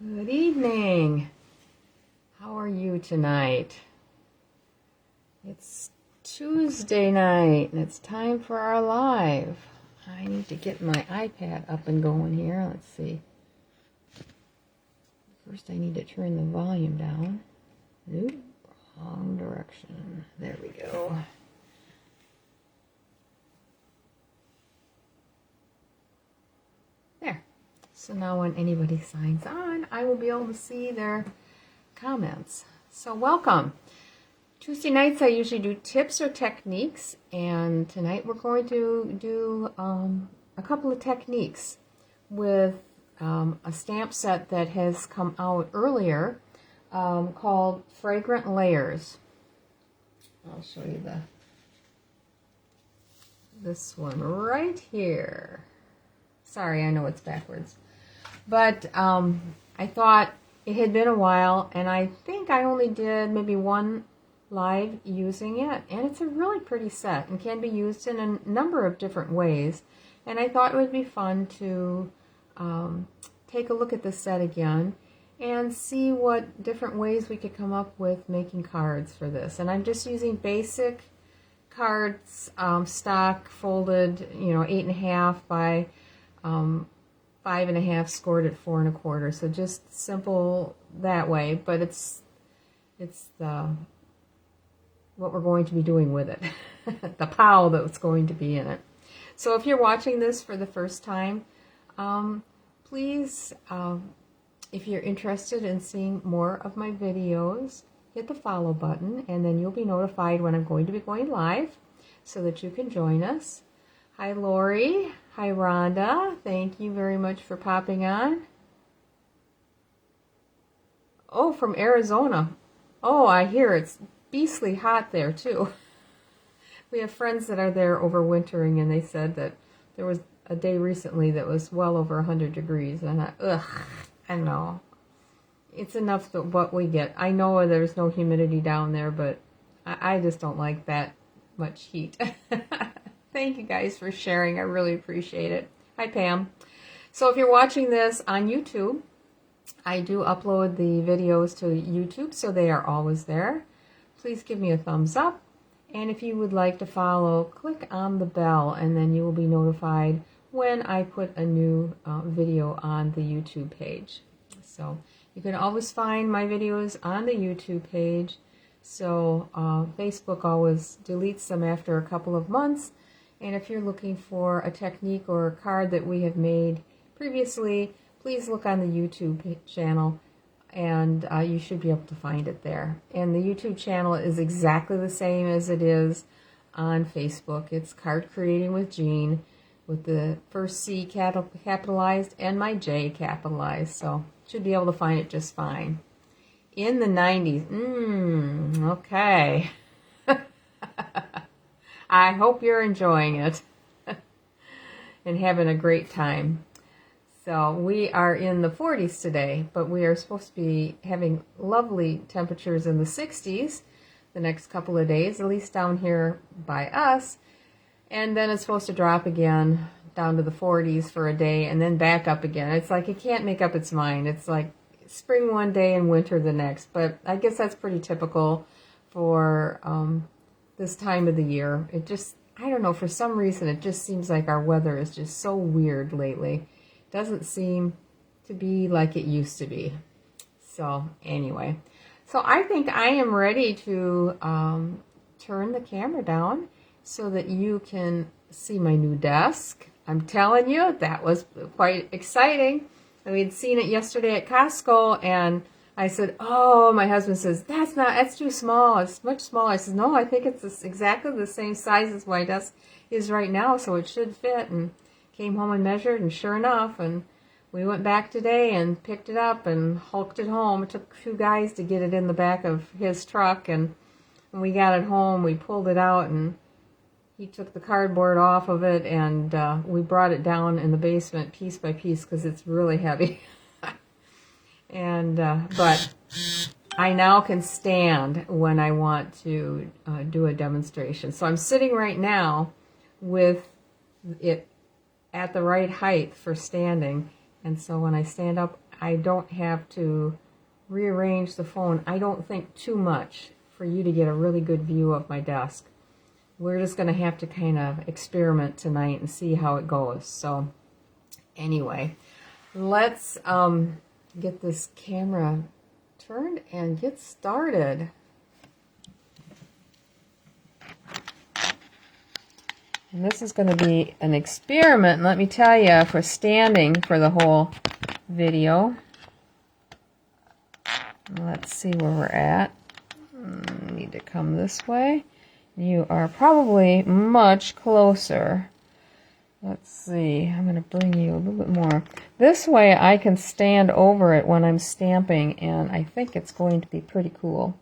Good evening. How are you tonight? It's Tuesday night and it's time for our live. I need to get my iPad up and going here. Let's see. First I need to turn the volume down. Nope, wrong direction. There we go. There. So now when anybody signs on, I will be able to see their comments. So welcome. Tuesday nights I usually do tips or techniques, and tonight we're going to do a couple of techniques with a stamp set that has come out earlier called Fragrant Layers. I'll show you this one right here. Sorry, I know it's backwards. But I thought it had been a while, and I think I only did maybe one live using it, and it's a really pretty set and can be used in a number of different ways. And I thought it would be fun to take a look at the set again and see what different ways we could come up with making cards for this. And I'm just using basic cards, stock folded, 8.5 by 5.5, scored at 4 1/4. So just simple that way, but it's what we're going to be doing with it, the POW that's going to be in it. So if you're watching this for the first time, please, if you're interested in seeing more of my videos, hit the follow button, and then you'll be notified when I'm going to be going live so that you can join us. Hi Lori, hi Rhonda, thank you very much for popping on. Oh, from Arizona. Oh, I hear it's beastly hot there too. We have friends that are there overwintering, and they said that there was a day recently that was well over 100 degrees, and I know. It's enough that what we get. I know there's no humidity down there, but I just don't like that much heat. Thank you guys for sharing. I really appreciate it. Hi Pam. So if you're watching this on YouTube, I do upload the videos to YouTube, so they are always there. Please give me a thumbs up, and if you would like to follow, click on the bell, and then you will be notified when I put a new video on the YouTube page. So you can always find my videos on the YouTube page. So Facebook always deletes them after a couple of months, and if you're looking for a technique or a card that we have made previously, please look on the YouTube channel, and you should be able to find it there. And the YouTube channel is exactly the same as it is on Facebook. It's Card Creating with Jean, with the first C capitalized and my J capitalized, so should be able to find it just fine. In the 90s, okay. I hope you're enjoying it and having a great time. So we are in the 40s today, but we are supposed to be having lovely temperatures in the 60s the next couple of days, at least down here by us. And then it's supposed to drop again down to the 40s for a day and then back up again. It's like it can't make up its mind. It's like spring one day and winter the next. But I guess that's pretty typical for this time of the year. It just, I don't know, for some reason it just seems like our weather is just so weird lately. Doesn't seem to be like it used to be. So anyway, so I think I am ready to turn the camera down so that you can see my new desk. I'm telling you, that was quite exciting. We had seen it yesterday at Costco, and I said, oh, my husband says, that's too small. It's much smaller. I said, no, I think it's exactly the same size as my desk is right now, so it should fit. And came home and measured, and sure enough, and we went back today and picked it up and hulked it home. It took 2 guys to get it in the back of his truck, and when we got it home, we pulled it out, and he took the cardboard off of it, and we brought it down in the basement piece by piece because it's really heavy. And but I now can stand when I want to do a demonstration. So I'm sitting right now with it at the right height for standing, and so when I stand up, I don't have to rearrange the phone, I don't think, too much for you to get a really good view of my desk. We're just going to have to kind of experiment tonight and see how it goes. So anyway, let's get this camera turned and get started. And this is going to be an experiment, let me tell you, for standing for the whole video. Let's see where we're at. Need to come this way. You are probably much closer. Let's see, I'm going to bring you a little bit more. This way I can stand over it when I'm stamping, and I think it's going to be pretty cool.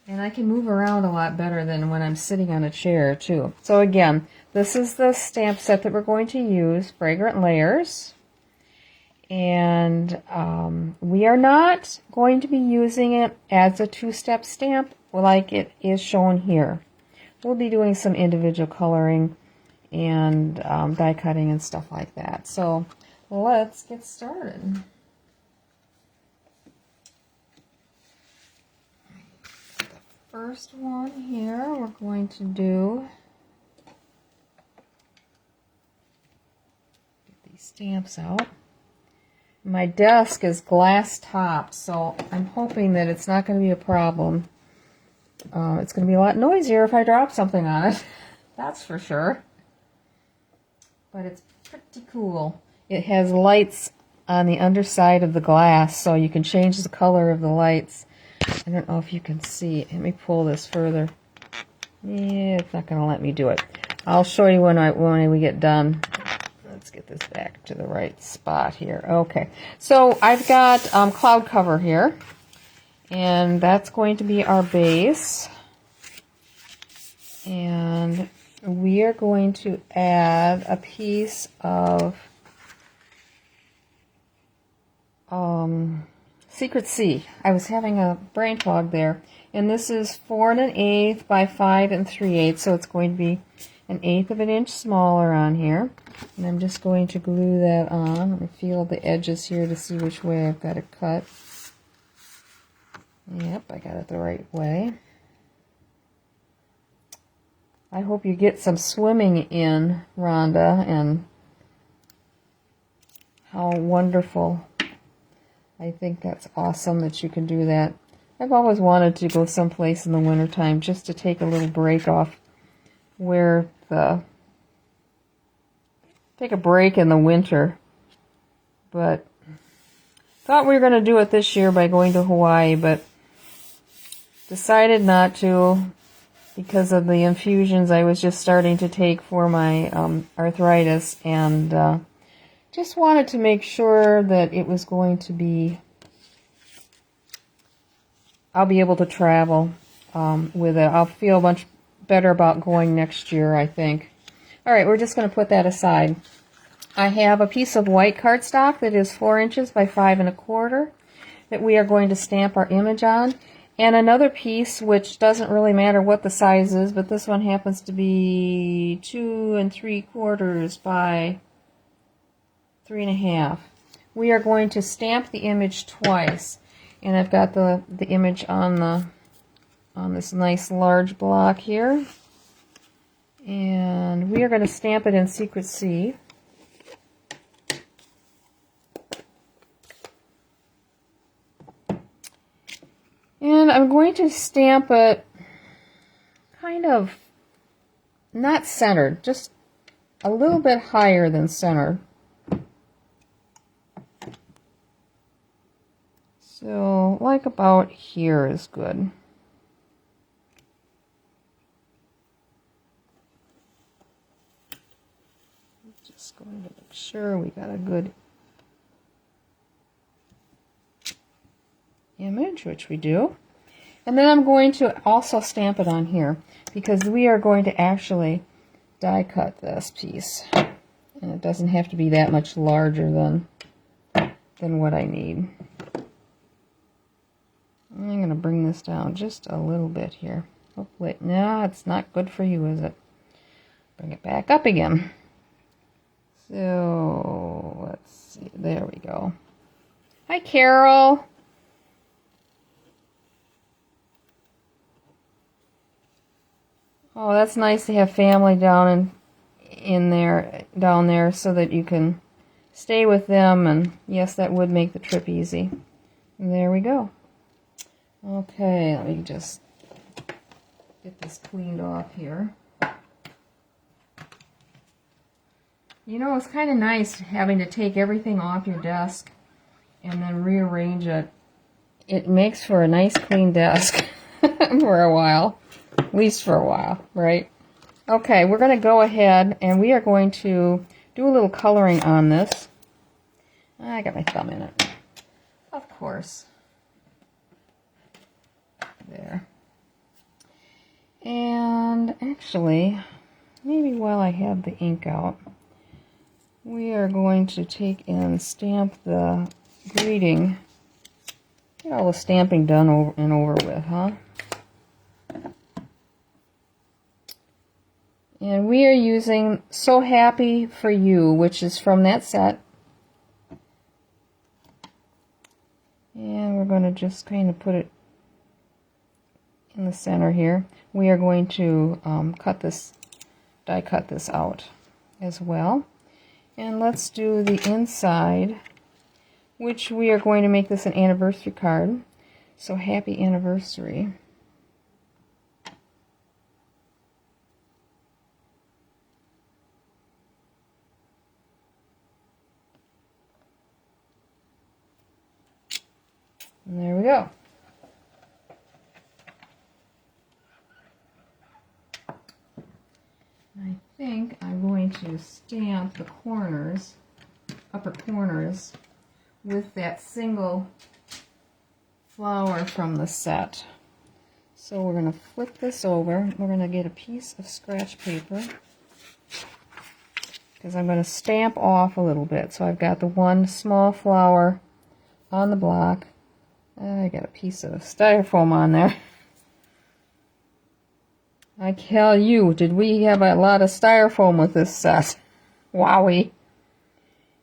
And I can move around a lot better than when I'm sitting on a chair, too. So again, this is the stamp set that we're going to use, Fragrant Layers. And we are not going to be using it as a two-step stamp like it is shown here. We'll be doing some individual coloring and die cutting and stuff like that. So let's get started. The first one here we're going to do, get these stamps out. My desk is glass top, so I'm hoping that it's not going to be a problem. It's going to be a lot noisier if I drop something on it, that's for sure. But it's pretty cool. It has lights on the underside of the glass, so you can change the color of the lights. I don't know if you can see. Let me pull this further. Yeah, it's not going to let me do it. I'll show you when we get done. Let's get this back to the right spot here. Okay, so I've got cloud cover here. And that's going to be our base. And we are going to add a piece of Secret Sea. I was having a brain fog there. And this is 4 1/8 by 5 3/8, so it's going to be 1/8 of an inch smaller on here. And I'm just going to glue that on. Let me feel the edges here to see which way I've got to cut. Yep, I got it the right way. I hope you get some swimming in, Rhonda, and how wonderful. I think that's awesome that you can do that. I've always wanted to go someplace in the wintertime just to take a little break off take a break in the winter. But thought we were going to do it this year by going to Hawaii, but decided not to because of the infusions I was just starting to take for my arthritis, and just wanted to make sure that it was going to be, I'll be able to travel with it. I'll feel much better about going next year, I think. All right, we're just going to put that aside. I have a piece of white cardstock that is 4 inches by 5 1/4 that we are going to stamp our image on. And another piece, which doesn't really matter what the size is, but this one happens to be 2 3/4 by 3 1/2. We are going to stamp the image twice. And I've got the image on this nice large block here. And we are going to stamp it in Secret Sea. And I'm going to stamp it kind of not centered, just a little bit higher than centered. So, like about here is good. Just going to make sure we got a good image, which we do. And then I'm going to also stamp it on here because we are going to actually die cut this piece. And it doesn't have to be that much larger than what I need. I'm going to bring this down just a little bit here. Hopefully, no, it's not good for you, is it? Bring it back up again. So, let's see. There we go. Hi, Carol. Oh, that's nice to have family down down there so that you can stay with them, and yes, that would make the trip easy. There we go. Okay, let me just get this cleaned off here. You know, it's kind of nice having to take everything off your desk and then rearrange it. It makes for a nice clean desk for a while, at least for a while, right? Okay, we're going to go ahead and we are going to do a little coloring on this. I got my thumb in it, of course. There. And actually, maybe while I have the ink out, we are going to take and stamp the greeting. Get all the stamping done over with, huh? And we are using So Happy for You, which is from that set. And we're going to just kind of put it in the center here. We are going to die cut this out as well. And let's do the inside, which we are going to make this an anniversary card. So happy anniversary. And there we go. I think I'm going to stamp the corners, upper corners, with that single flower from the set. So we're going to flip this over. We're going to get a piece of scratch paper because I'm going to stamp off a little bit. So I've got the one small flower on the block. I got a piece of styrofoam on there. I tell you, did we have a lot of styrofoam with this set? Wowie.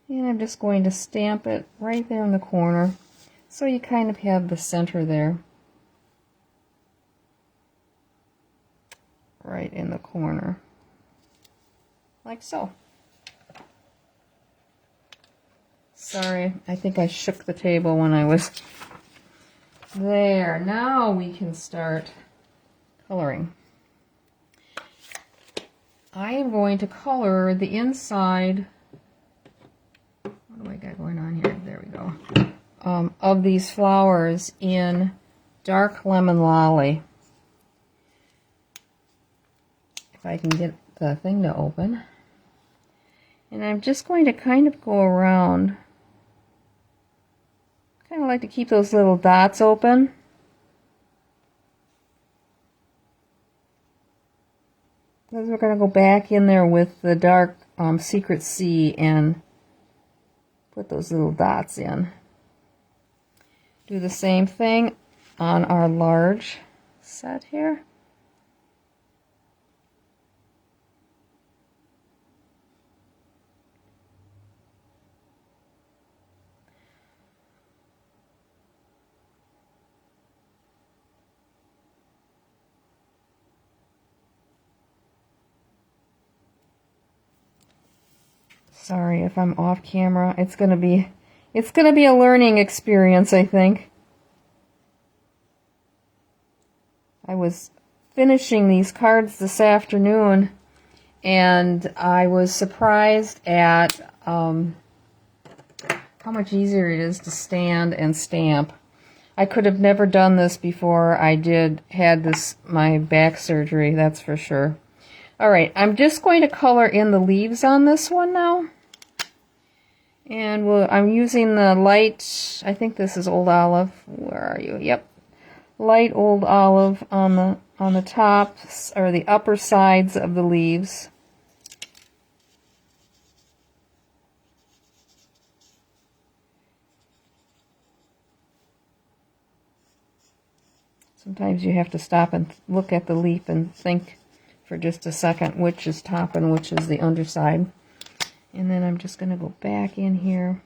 And I'm just going to stamp it right there in the corner, so you kind of have the center there. Right in the corner. Like so. Sorry, I think I shook the table when I was there. Now we can start coloring. I am going to color the inside, what do I got going on here? There we go. Of these flowers in dark lemon lolly. If I can get the thing to open. And I'm just going to kind of go around. Kind of like to keep those little dots open. Because we're going to go back in there with the dark Secret Sea and put those little dots in. Do the same thing on our large set here. Sorry if I'm off camera. It's gonna be a learning experience, I think. I was finishing these cards this afternoon, and I was surprised at how much easier it is to stand and stamp. I could have never done this before I had my back surgery, that's for sure. Alright, I'm just going to color in the leaves on this one now. And I'm using the light, I think this is Old Olive. Where are you? Yep. Light Old Olive on the tops, or the upper sides of the leaves. Sometimes you have to stop and look at the leaf and think for just a second which is top and which is the underside. And then I'm just going to go back in here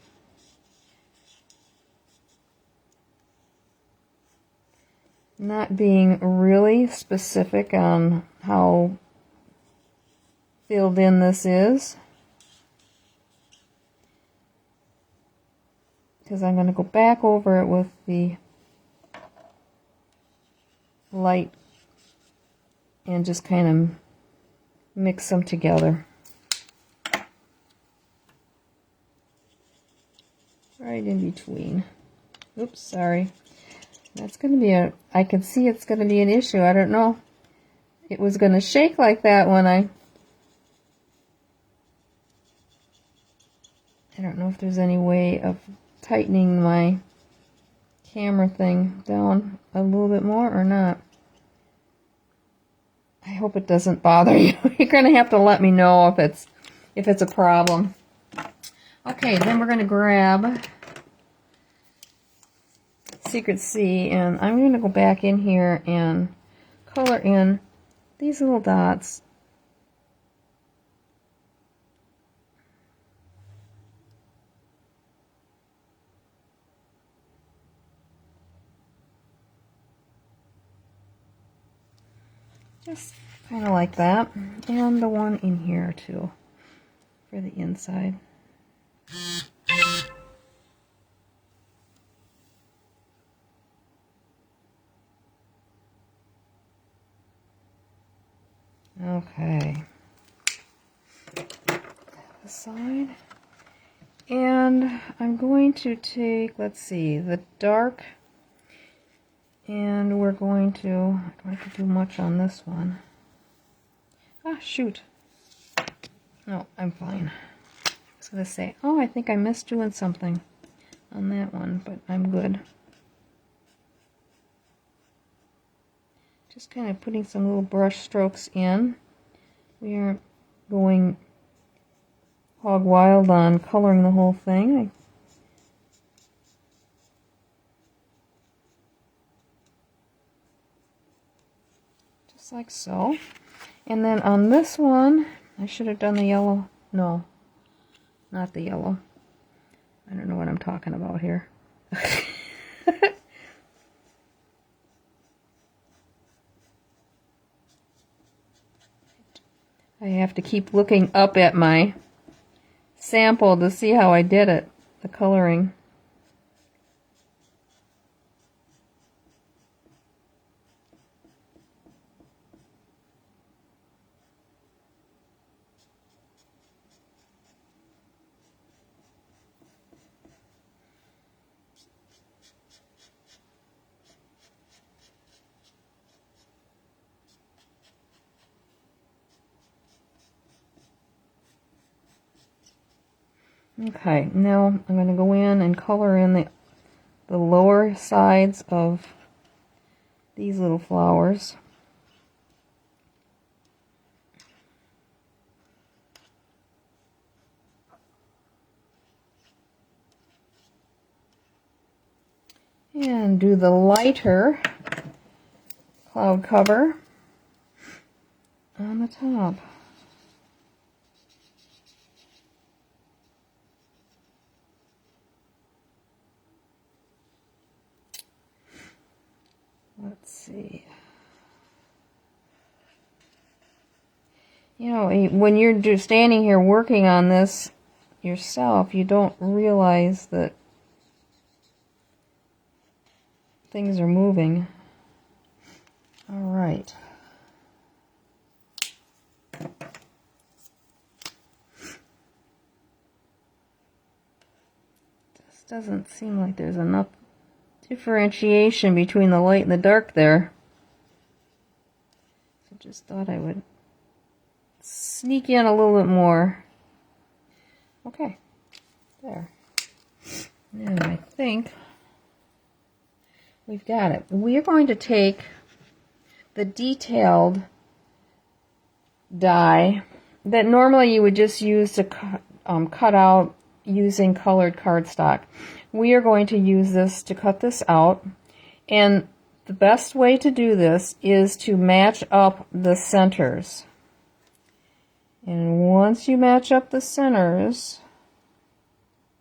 not being really specific on how filled in this is, because I'm going to go back over it with the light and just kind of mix them together. Right in between. Oops, sorry. That's going to be I can see it's going to be an issue. I don't know. It was going to shake like that when I don't know if there's any way of tightening my camera thing down a little bit more or not. I hope it doesn't bother you. You're going to have to let me know if it's a problem. Okay, then we're going to grab Secret C, and I'm going to go back in here and color in these little dots. Just kind of like that, and the one in here too for the inside. Okay, the side, and I'm going to take, let's see, the dark, and we're going to, I don't have to do much on this one. Ah, shoot. No, I'm fine. I was going to say, oh, I think I missed doing something on that one, but I'm good. Just kind of putting some little brush strokes in. We aren't going hog wild on coloring the whole thing. Just like so. And then on this one, I should have done the yellow. No, not the yellow. I don't know what I'm talking about here. I have to keep looking up at my sample to see how I did it, the coloring. Okay, now I'm going to go in and color in the lower sides of these little flowers. And do the lighter cloud cover on the top. Let's see. You know, when you're just standing here working on this yourself, you don't realize that things are moving. All right. This doesn't seem like there's enough differentiation between the light and the dark there. So just thought I would sneak in a little bit more. Okay, there. Now I think we've got it. We are going to take the detailed die that normally you would just use to cut out using colored cardstock. We are going to use this to cut this out, and the best way to do this is to match up the centers. And once you match up the centers,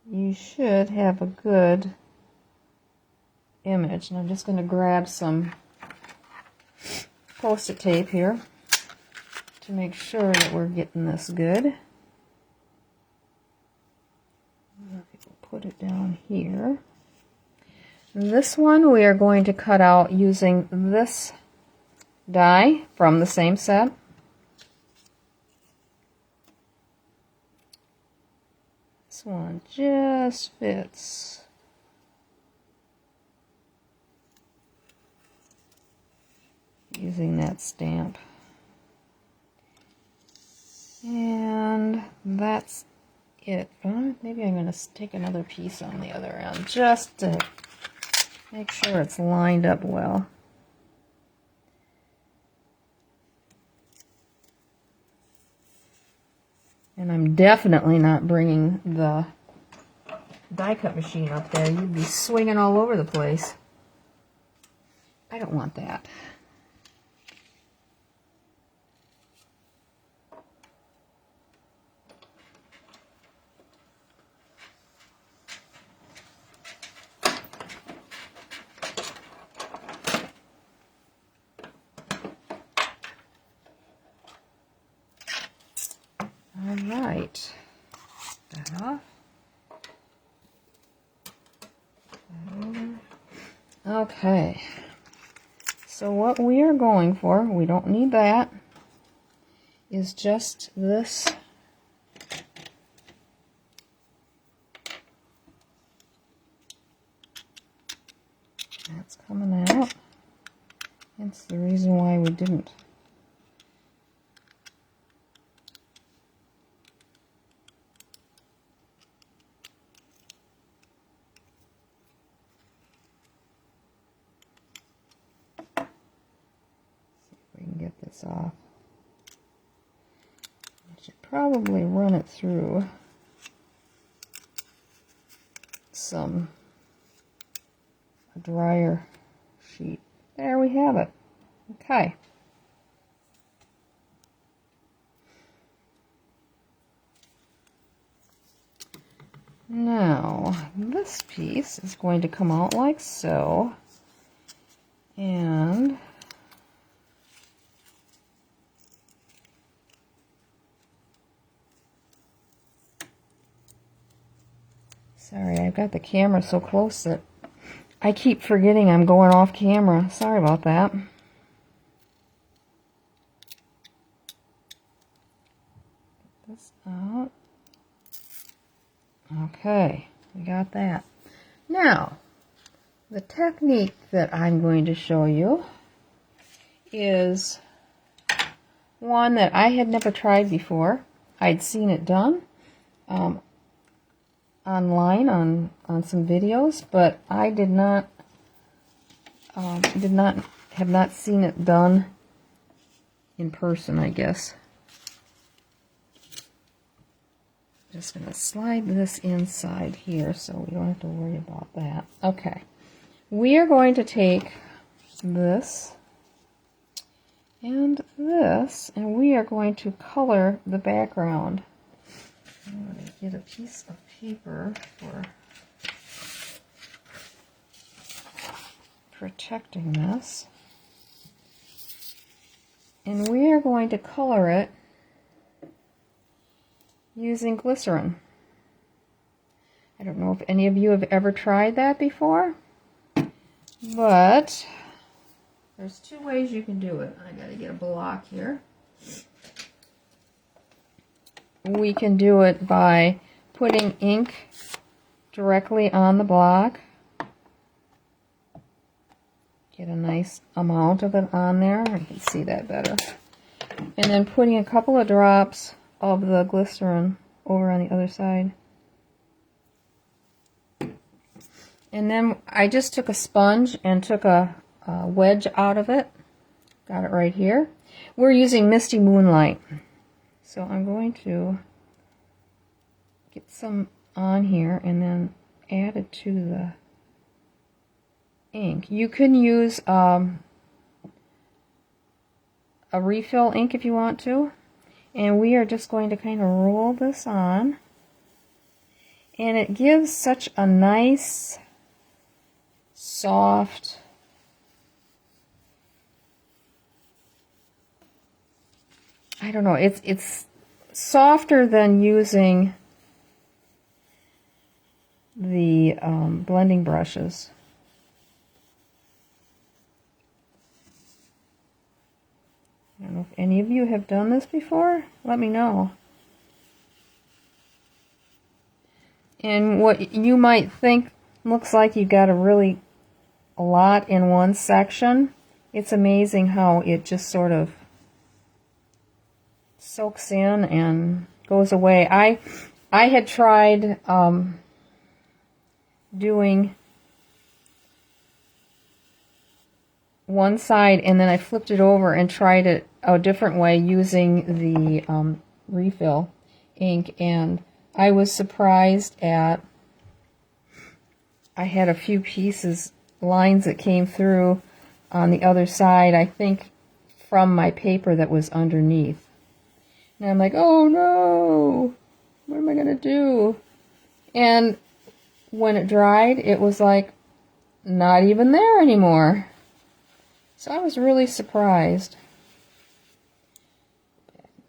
you should have a good image. And I'm just going to grab some Post-it tape here to make sure that we're getting this good. Put it down here. This one we are going to cut out using this die from the same set. This one just fits. Using that stamp. And that's it. Maybe I'm going to take another piece on the other end just to make sure it's lined up well. And I'm definitely not bringing the die cut machine up there. You'd be swinging all over the place. I don't want that. Alright, that off. Okay, so what we are going for, we don't need that, is just this that's coming out. That's the reason why we didn't. Off. I should probably run it through a dryer sheet. There we have it. Okay. Now, this piece is going to come out like so, and sorry, I've got the camera so close that I keep forgetting I'm going off camera. Sorry about that. Get this out. Okay, we got that. Now, the technique that I'm going to show you is one that I had never tried before. I'd seen it done online on some videos, but I have not seen it done in person, I guess. Just going to slide this inside here so we don't have to worry about that. Okay, we are going to take this and this, and we are going to color the background. I'm going to get a piece of paper for protecting this. And we are going to color it using glycerine. I don't know if any of you have ever tried that before, but there's two ways you can do it. I gotta get a block here. We can do it by putting ink directly on the block. Get a nice amount of it on there. I can see that better. And then putting a couple of drops of the glycerin over on the other side. And then I just took a sponge and took a wedge out of it. Got it right here. We're using Misty Moonlight. So I'm going to get some on here and then add it to the ink. You can use a refill ink if you want to. And we are just going to kind of roll this on. And it gives such a nice, soft I don't know, it's softer than using the blending brushes. I don't know if any of you have done this before. Let me know. And what you might think looks like you got a lot in one section, it's amazing how it just sort of soaks in and goes away. I had tried doing one side, and then I flipped it over and tried it a different way using the refill ink, and I was surprised at, I had a few lines that came through on the other side, I think from my paper that was underneath. And I'm like, oh no, what am I going to do? And when it dried, it was like not even there anymore. So I was really surprised.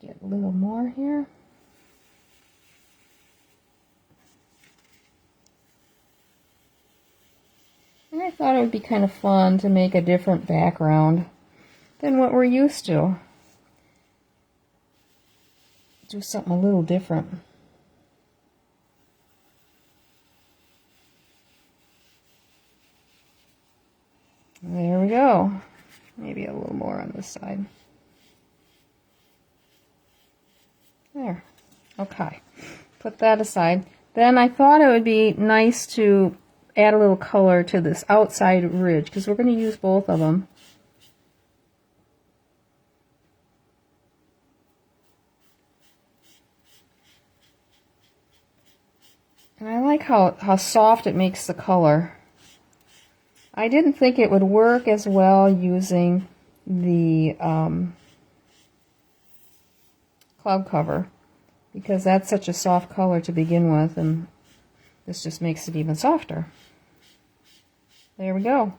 Get a little more here. And I thought it would be kind of fun to make a different background than what we're used to. Do something a little different. There we go. Maybe a little more on this side. There. Okay. Put that aside. Then I thought it would be nice to add a little color to this outside ridge, because we're going to use both of them. And I like how soft it makes the color. I didn't think it would work as well using the cloud cover, because that's such a soft color to begin with, and this just makes it even softer. There we go.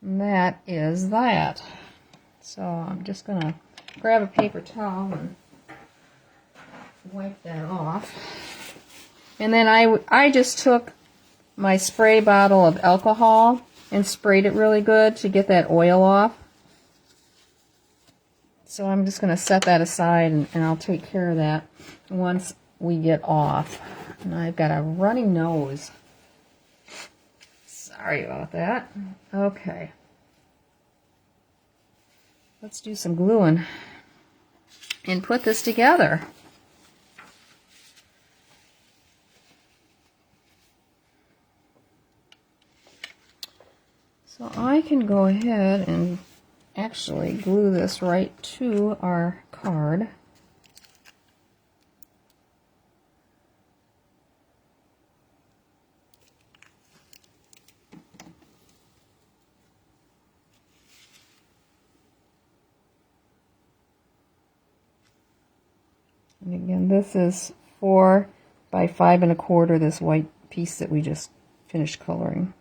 And that is that. So I'm just going to grab a paper towel and wipe that off. And then I just took my spray bottle of alcohol and sprayed it really good to get that oil off. So I'm just going to set that aside, and I'll take care of that once we get off. And I've got a runny nose. Sorry about that. Okay. Let's do some gluing and put this together. So I can go ahead and actually glue this right to our card. And again, this is 4 by 5 1/4, this white piece that we just finished coloring.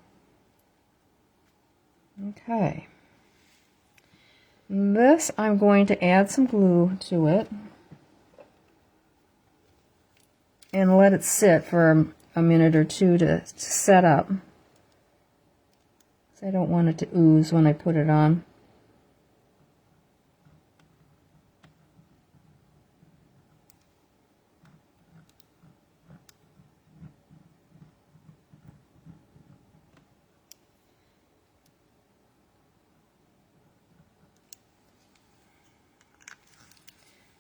Okay. This, I'm going to add some glue to it and let it sit for a minute or two to set up. So I don't want it to ooze when I put it on.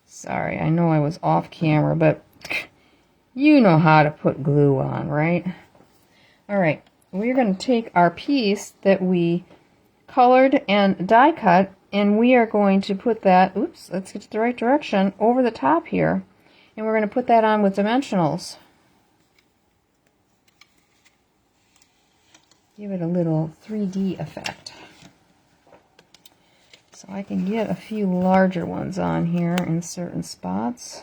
Sorry, I know I was off camera, but you know how to put glue on, right? Alright, we're going to take our piece that we colored and die cut, and we are going to put that, oops, let's get to the right direction, over the top here. And we're going to put that on with dimensionals. Give it a little 3D effect. So I can get a few larger ones on here in certain spots.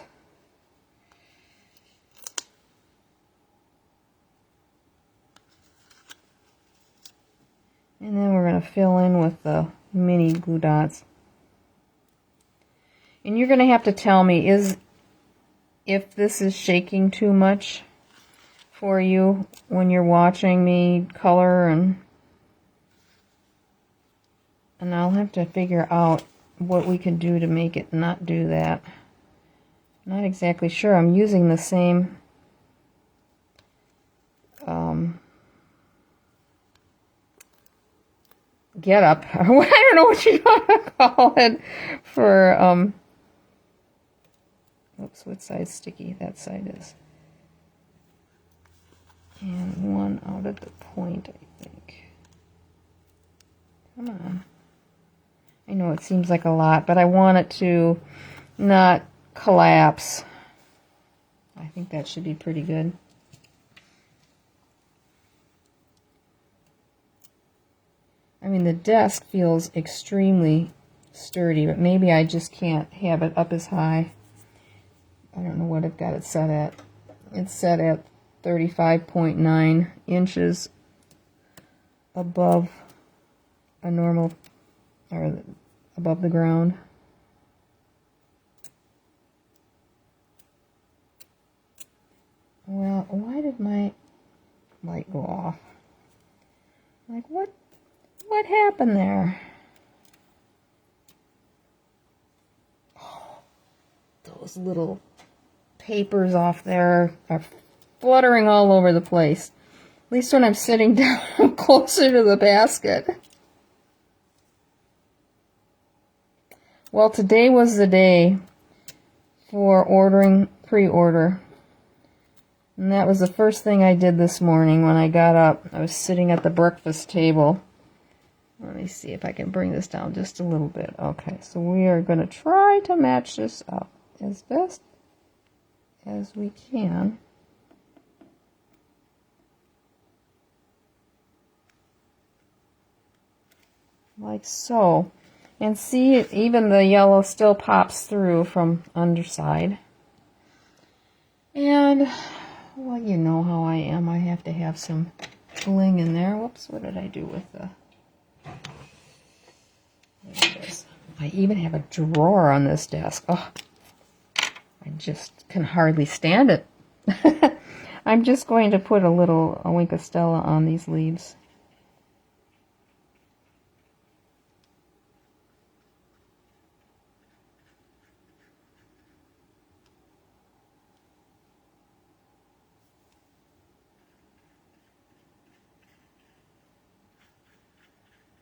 And then we're going to fill in with the mini glue dots. And you're going to have to tell me if this is shaking too much for you when you're watching me color, and I'll have to figure out what we can do to make it not do that. Not exactly sure. I'm using the same get up. I don't know what you want to call it for oops, what side's sticky? That side is. And one out at the point, I think. Come on. I know it seems like a lot, but I want it to not collapse. I think that should be pretty good. I mean, the desk feels extremely sturdy, but maybe I just can't have it up as high. I don't know what I've got it set at. It's set at 35.9 inches above a normal, or above the ground. Well, why did my light go off? Like, what happened there? Oh, those little papers off there are fluttering all over the place. At least when I'm sitting down, I'm closer to the basket. Well, today was the day for ordering pre-order. And that was the first thing I did this morning when I got up. I was sitting at the breakfast table. Let me see if I can bring this down just a little bit. Okay, so we are going to try to match this up as best as we can. Like so. And see, even the yellow still pops through from underside. And, well, you know how I am. I have to have some bling in there. Whoops, what did I do with the... I even have a drawer on this desk. Oh, I just can hardly stand it. I'm just going to put a Wink of Stella on these leaves.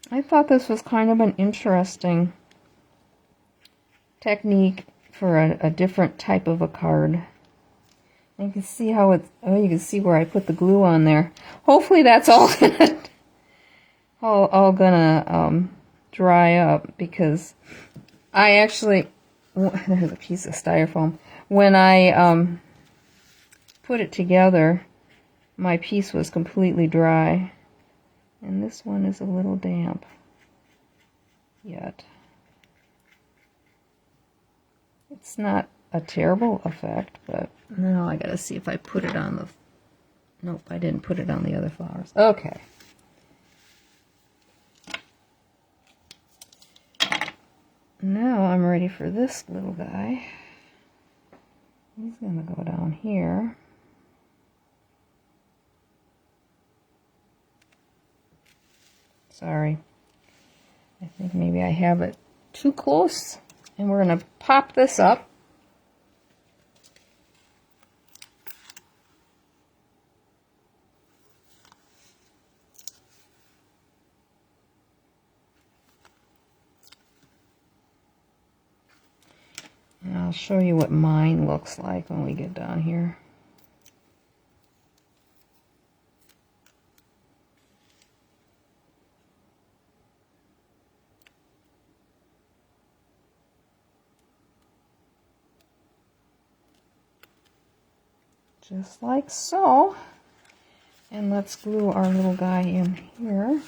I thought this was kind of an interesting technique for a different type of a card. You can see how it's, oh, you can see where I put the glue on there. Hopefully that's all gonna dry up, because I actually, there's a piece of styrofoam. When I put it together, my piece was completely dry. And this one is a little damp yet. It's not a terrible effect, but now I gotta see if I put it on the... Nope, I didn't put it on the other flowers. Okay. Now I'm ready for this little guy. He's gonna go down here. Sorry. I think maybe I have it too close. And we're going to pop this up. And I'll show you what mine looks like when we get down here. Just like so. And let's glue our little guy in here.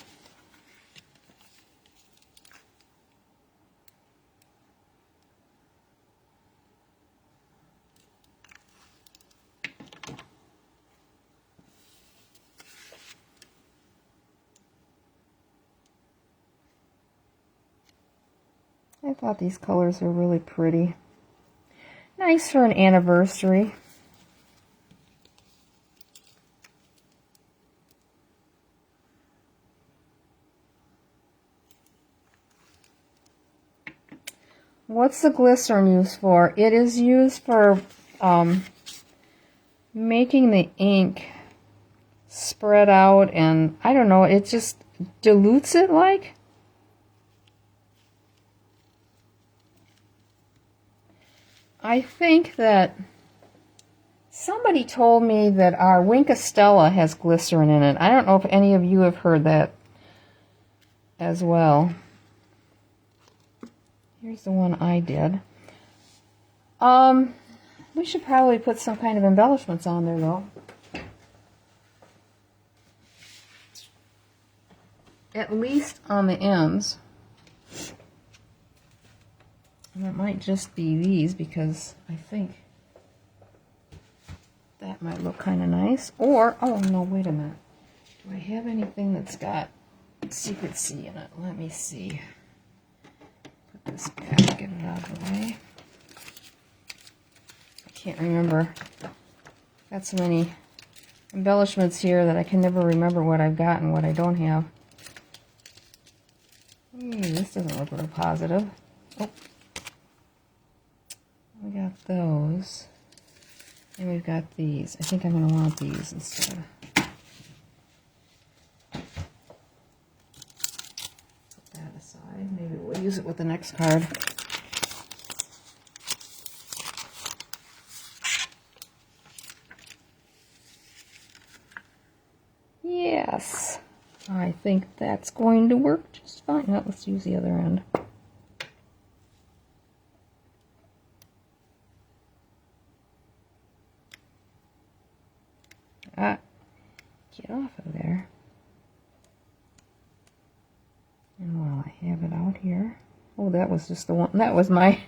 I thought these colors were really pretty. Nice for an anniversary. What's the glycerin used for? It is used for making the ink spread out, and I don't know, it just dilutes it like. I think that somebody told me that our Wink Estella has glycerin in it. I don't know if any of you have heard that as well. Here's the one I did. We should probably put some kind of embellishments on there, though. At least on the ends. And it might just be these, because I think that might look kind of nice. Or, oh no, wait a minute. Do I have anything that's got Secret C in it? Let me see. Put this back, get it out of the way. I can't remember. Got so many embellishments here that I can never remember what I've got and what I don't have. This doesn't look real positive. Oh. We got those. And we've got these. I think I'm going to want these instead. Put that aside. Maybe we'll use it with the next card. Yes. I think that's going to work just fine. Now let's use the other end. Get off of there. And while I have it out here, oh, that was just the one, that was my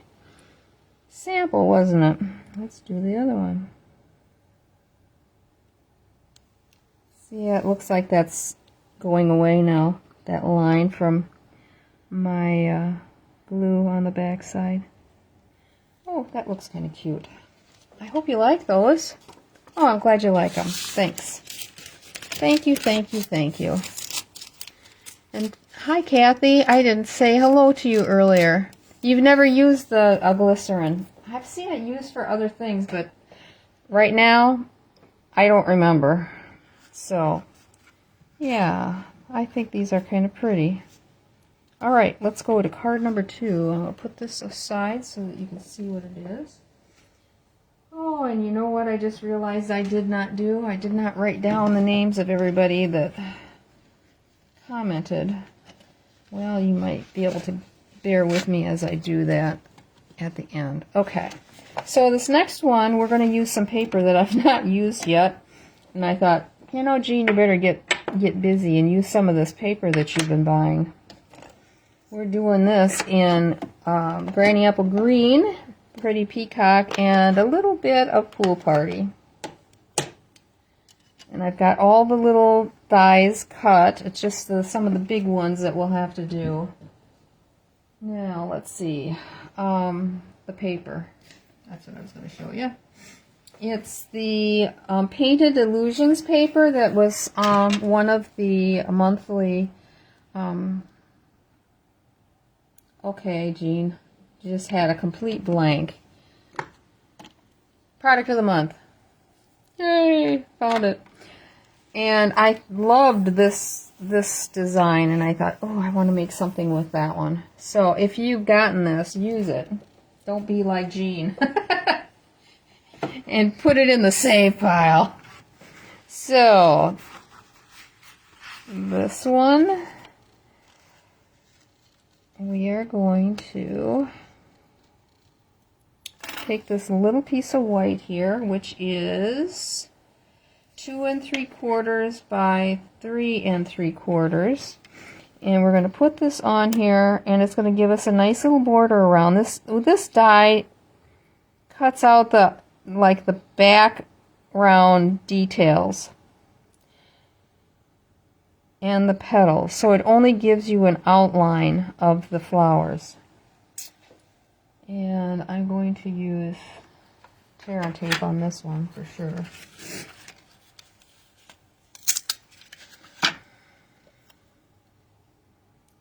sample, wasn't it? Let's do the other one. See, yeah, it looks like that's going away now, that line from my glue on the back side. Oh, that looks kind of cute. I hope you like those. Oh, I'm glad you like them. Thanks. Thank you, thank you, thank you. And hi, Kathy. I didn't say hello to you earlier. You've never used the glycerin. I've seen it used for other things, but right now, I don't remember. So, yeah, I think these are kind of pretty. All right, let's go to card number 2. I'll put this aside so that you can see what it is. Oh, and you know what I just realized I did not do? I did not write down the names of everybody that commented. Well, you might be able to bear with me as I do that at the end. Okay, so this next one, we're going to use some paper that I've not used yet. And I thought, you know, Jean, you better get busy and use some of this paper that you've been buying. We're doing this in Granny Apple Green, Pretty Peacock, and a little bit of Pool Party. And I've got all the little dies cut. It's just some of the big ones that we'll have to do. Now, let's see. The paper. That's what I was going to show you. It's the Painted Illusions paper that was one of the monthly... okay, Jean. You just had a complete blank. Product of the month. Yay! Found it. And I loved this design, and I thought, oh, I want to make something with that one. So if you've gotten this, use it. Don't be like Jean. And put it in the save pile. So, this one, we are going to take this little piece of white here, which is 2 3/4 by 3 3/4, and we're going to put this on here, and it's going to give us a nice little border around this. This die cuts out the background details and the petals, so it only gives you an outline of the flowers. And I'm going to use tear and tape on this one for sure.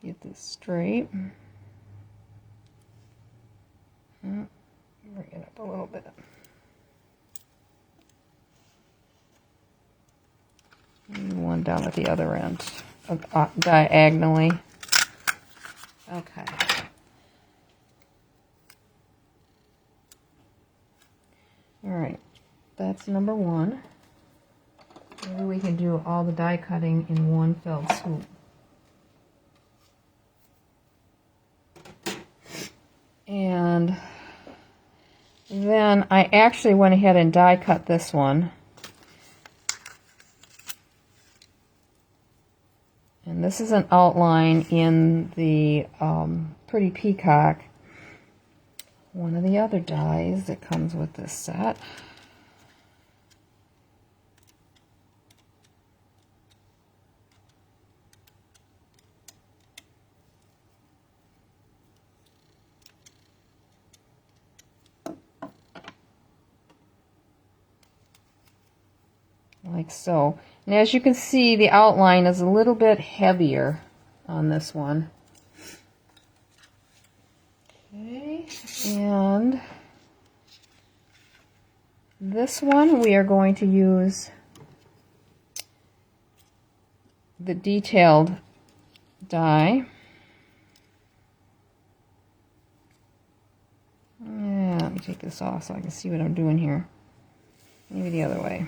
Get this straight. Bring it up a little bit. And one down at the other end, diagonally. Okay. All right, that's number one. Maybe we can do all the die cutting in one fell swoop. And then I actually went ahead and die cut this one. And this is an outline in the Pretty Peacock, one of the other dies that comes with this set. Like so. And as you can see, the outline is a little bit heavier on this one. Okay, and this one we are going to use the detailed die. Yeah, let me take this off so I can see what I'm doing here. Maybe the other way.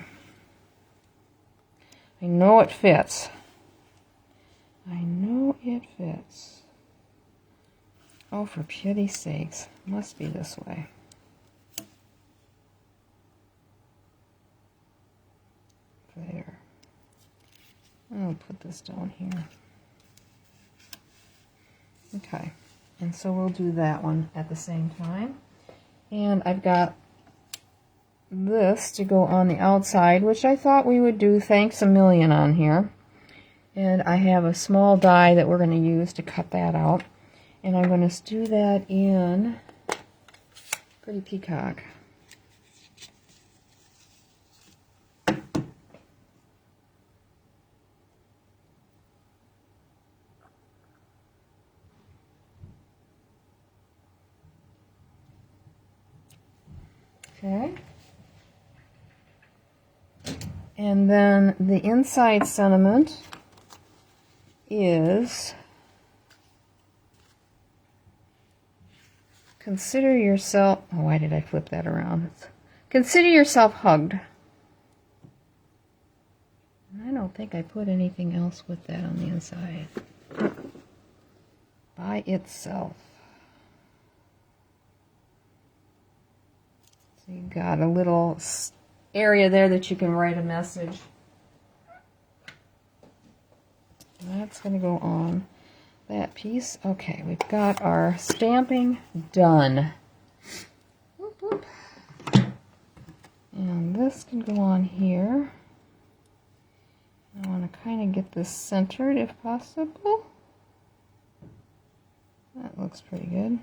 I know it fits. I know it fits. Oh, for pity's sakes. Must be this way. There. I'll put this down here. Okay. And so we'll do that one at the same time. And I've got this to go on the outside, which I thought we would do thanks a million on here. And I have a small die that we're going to use to cut that out. And I'm going to do that in Pretty Peacock. Okay. And then the inside sentiment is, consider yourself, oh, why did I flip that around? Consider yourself hugged. And I don't think I put anything else with that on the inside. By itself. So you got a little area there that you can write a message. That's going to go on that piece. Okay, we've got our stamping done. Whoop, whoop. And this can go on here. I want to kind of get this centered if possible. That looks pretty good.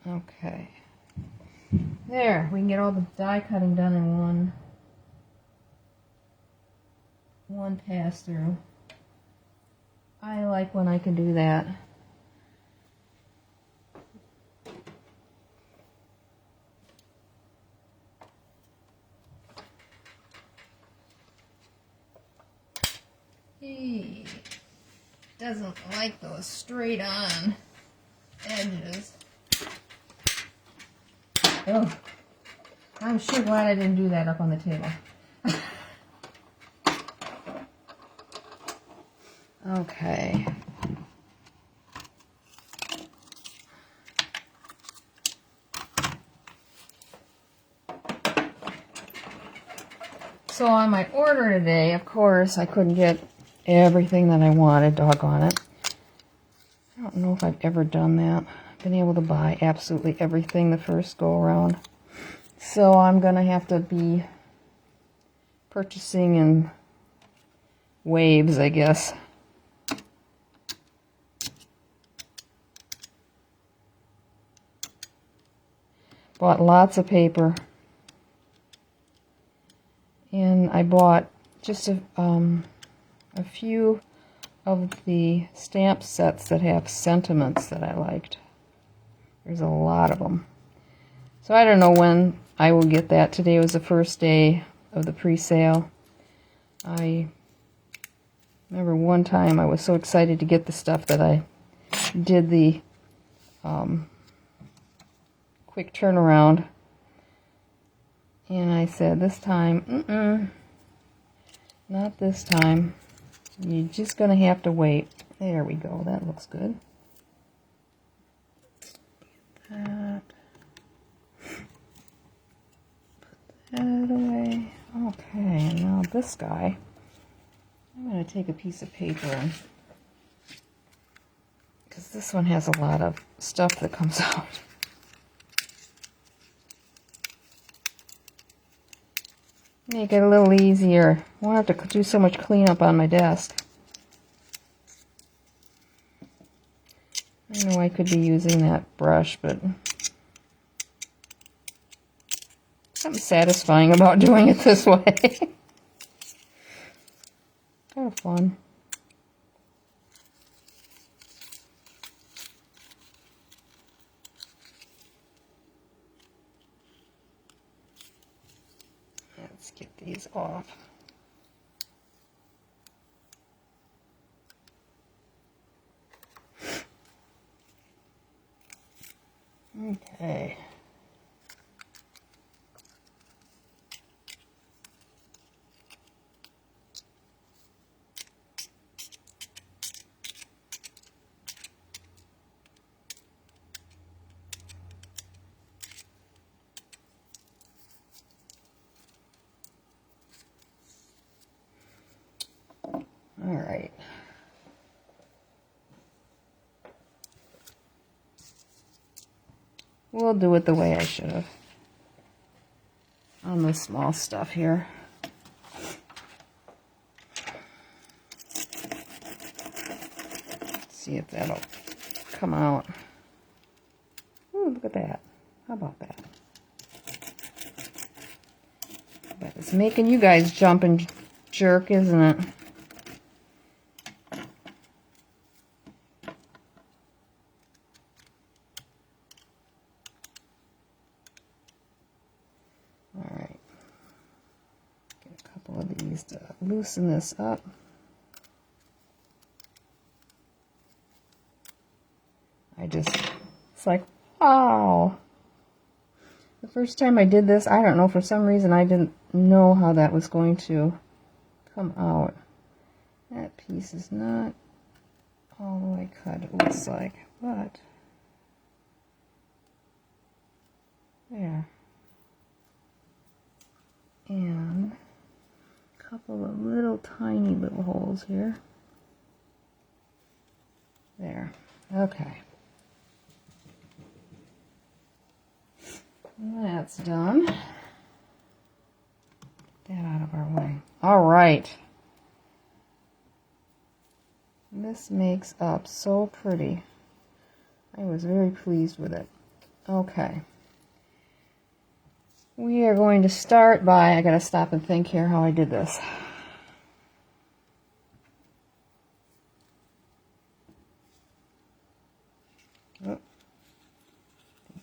Okay. There, we can get all the die cutting done in one pass through. I like when I can do that. He doesn't like those straight on edges. Oh, I'm sure glad I didn't do that up on the table. Okay. So on my order today, of course, I couldn't get everything that I wanted, doggone it. I don't know if I've ever done that. Been able to buy absolutely everything the first go around. So I'm going to have to be purchasing in waves, I guess. Bought lots of paper. And I bought just a few of the stamp sets that have sentiments that I liked. There's a lot of them. So I don't know when I will get that. Today was the first day of the pre-sale. I remember one time I was so excited to get the stuff that I did the quick turnaround. And I said, this time, not this time. You're just going to have to wait. There we go. That looks good. Get that. Put that away. Okay, and now this guy. I'm going to take a piece of paper and, because this one has a lot of stuff that comes out. Make it a little easier. Won't have to do so much cleanup on my desk. I know I could be using that brush, but something satisfying about doing it this way. Kind of fun. Let's get these off. Okay. All right. We'll do it the way I should have on the small stuff here. See if that'll come out. Ooh, look at that. How about that? But it's making you guys jump and jerk, isn't it? To loosen this up. It's like, wow. The first time I did this, I don't know, for some reason I didn't know how that was going to come out. That piece is not all the way cut, it looks like, but there. And couple of little tiny little holes here. There. Okay. That's done. Get that out of our way. All right. This makes up so pretty. I was very pleased with it. Okay. We are going to start by, I gotta stop and think here how I did this. Oh,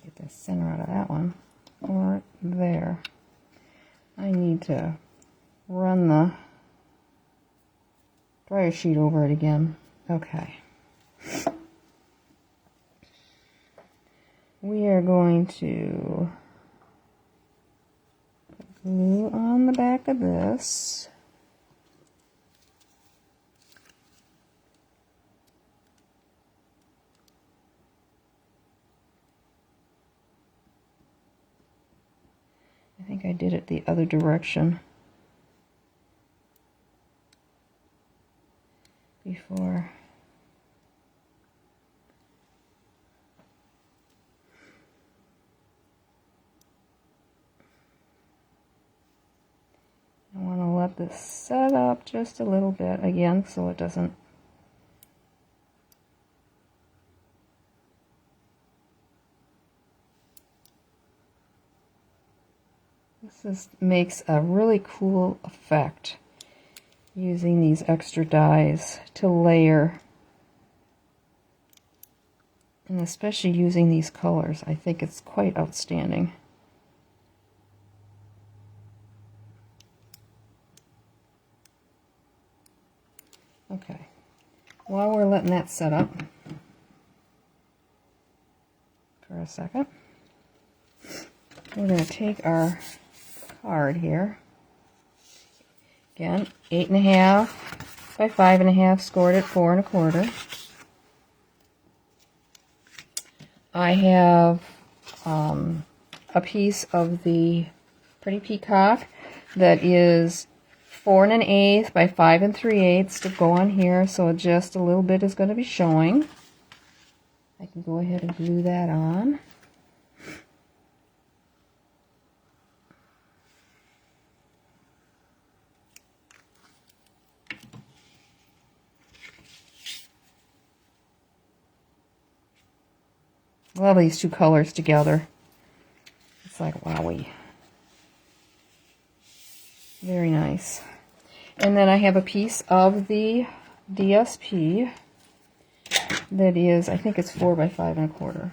get the center out of that one. Or there. I need to run the dryer sheet over it again. Okay. We are going to glue on the back of this. I think I did it the other direction before. I want to let this set up just a little bit again so it doesn't This makes a really cool effect using these extra dyes to layer. And especially using these colors, I think it's quite outstanding. Okay, while we're letting that set up for a second, we're going to take our card here. Again, 8.5 by 5.5, scored at 4 1/4. I have a piece of the Pretty Peacock that is 4 1/8 by 5 3/8 to go on here, so just a little bit is going to be showing. I can go ahead and glue that on. Love these two colors together. It's like wowie. Very nice. And then I have a piece of the DSP that is, I think it's 4 by 5 1/4.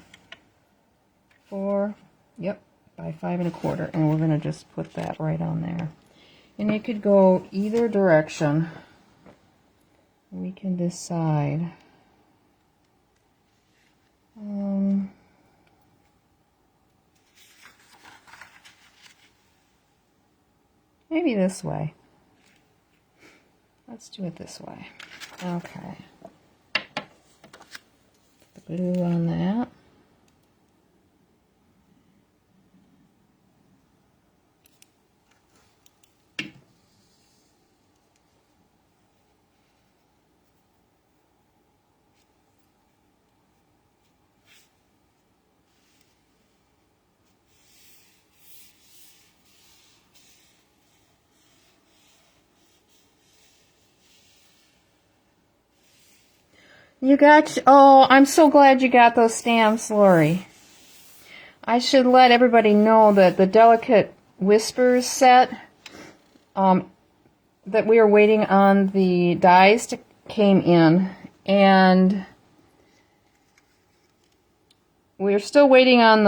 4, yep, by 5 1/4. And we're going to just put that right on there. And it could go either direction. We can decide. Maybe this way. Let's do it this way. Okay. Put the glue on that. You got, oh, I'm so glad you got those stamps, Lori. I should let everybody know that the Delicate Whispers set, that we are waiting on the dies to came in, and we're still waiting on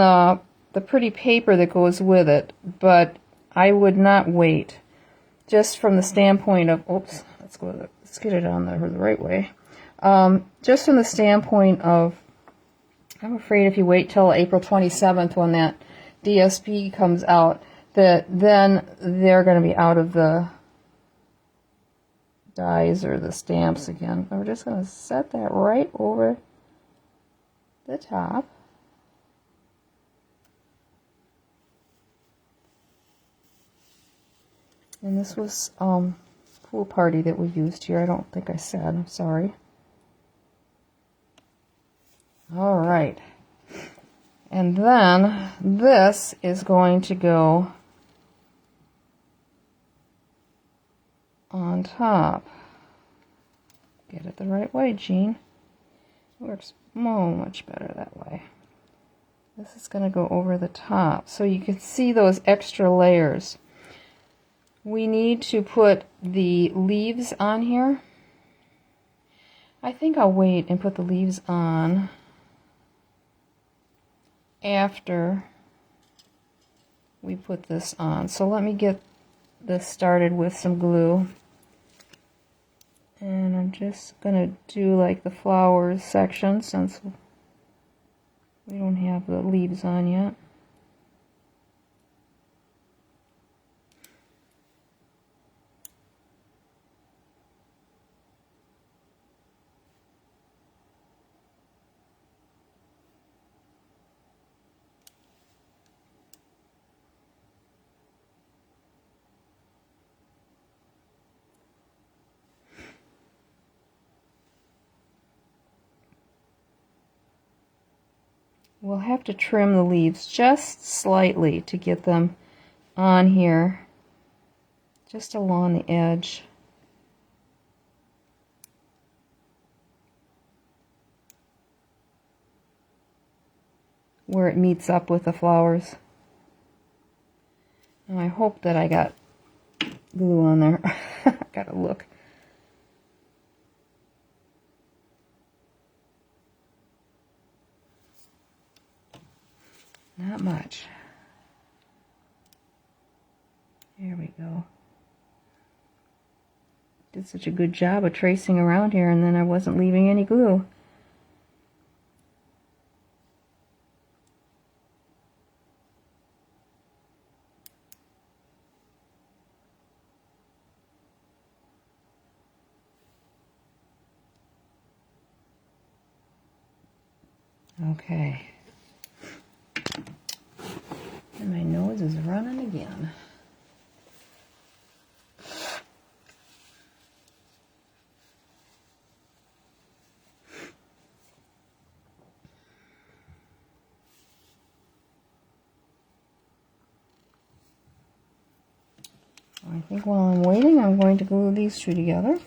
the pretty paper that goes with it, but I would not wait, just from the standpoint of, oops, let's get it on the right way. Just from the standpoint of, I'm afraid if you wait till April 27th when that DSP comes out, that then they're going to be out of the dies or the stamps again. But we're just going to set that right over the top. And this was Pool Party that we used here. I don't think I said. I'm sorry. All right. And then this is going to go on top. Get it the right way, Jean. It works much better that way. This is going to go over the top so you can see those extra layers. We need to put the leaves on here. I think I'll wait and put the leaves on after we put this on. So let me get this started with some glue. And I'm just going to do like the flowers section since we don't have the leaves on yet. We'll have to trim the leaves just slightly to get them on here, just along the edge. Where it meets up with the flowers. Now I hope that I got glue on there. Gotta look. Not much. There we go. Did such a good job of tracing around here, and then I wasn't leaving any glue. Okay. And my nose is running again. I think while I'm waiting, I'm going to glue these two together.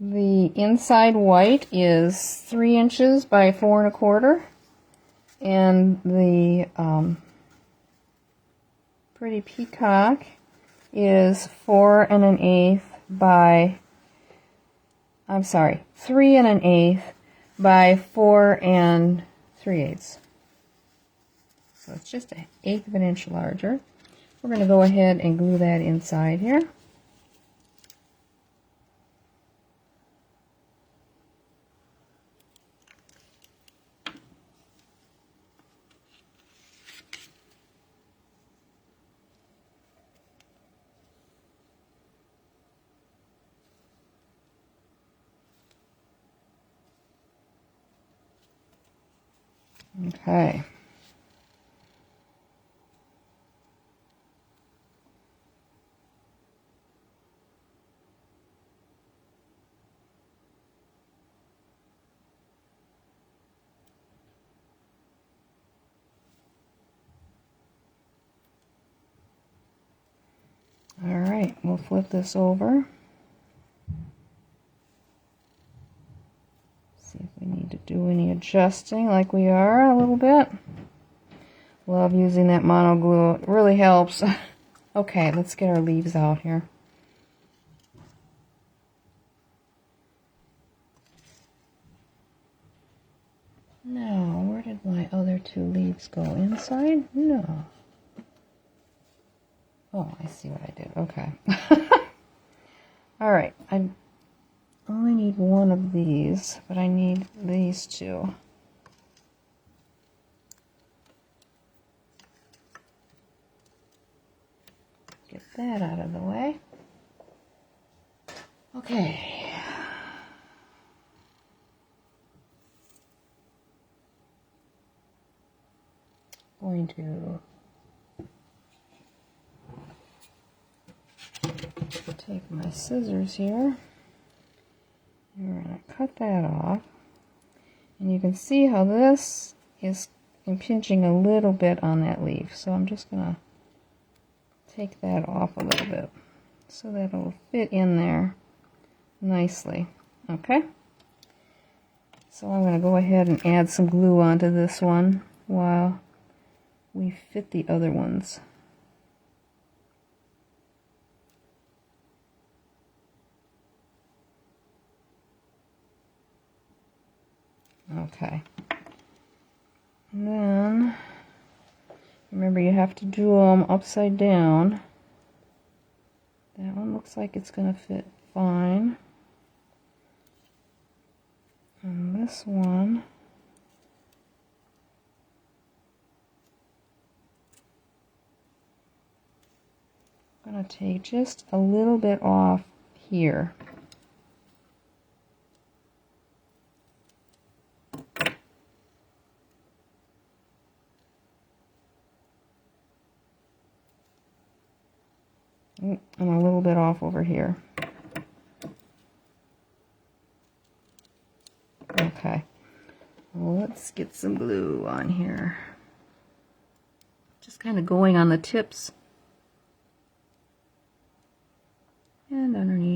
The inside white is 3 inches by 4 1/4, and the pretty peacock is 4 1/8 by, I'm sorry, 3 1/8 by 4 3/8. So it's just 1/8 of an inch larger. We're going to go ahead and glue that inside here. Okay. All right, we'll flip this over. See if we need to do any adjusting, like we are a little bit. Love using that mono glue. It really helps. Okay, let's get our leaves out here. Now, where did my other 2 leaves go? Inside? No. Oh, I see what I did. Okay. All right. I only need 1 of these, but I need these 2. Get that out of the way. Okay. Going to take my scissors here, and we're going to cut that off. And you can see how this is impinging a little bit on that leaf. So I'm just going to take that off a little bit so that it'll fit in there nicely. Okay? So I'm going to go ahead and add some glue onto this one while we fit the other ones. Okay. And then, remember, you have to do them upside down. That one looks like it's going to fit fine. And this one, I'm going to take just a little bit off here. And a little bit off over here. Okay, well, let's get some glue on here. Just kind of going on the tips and underneath.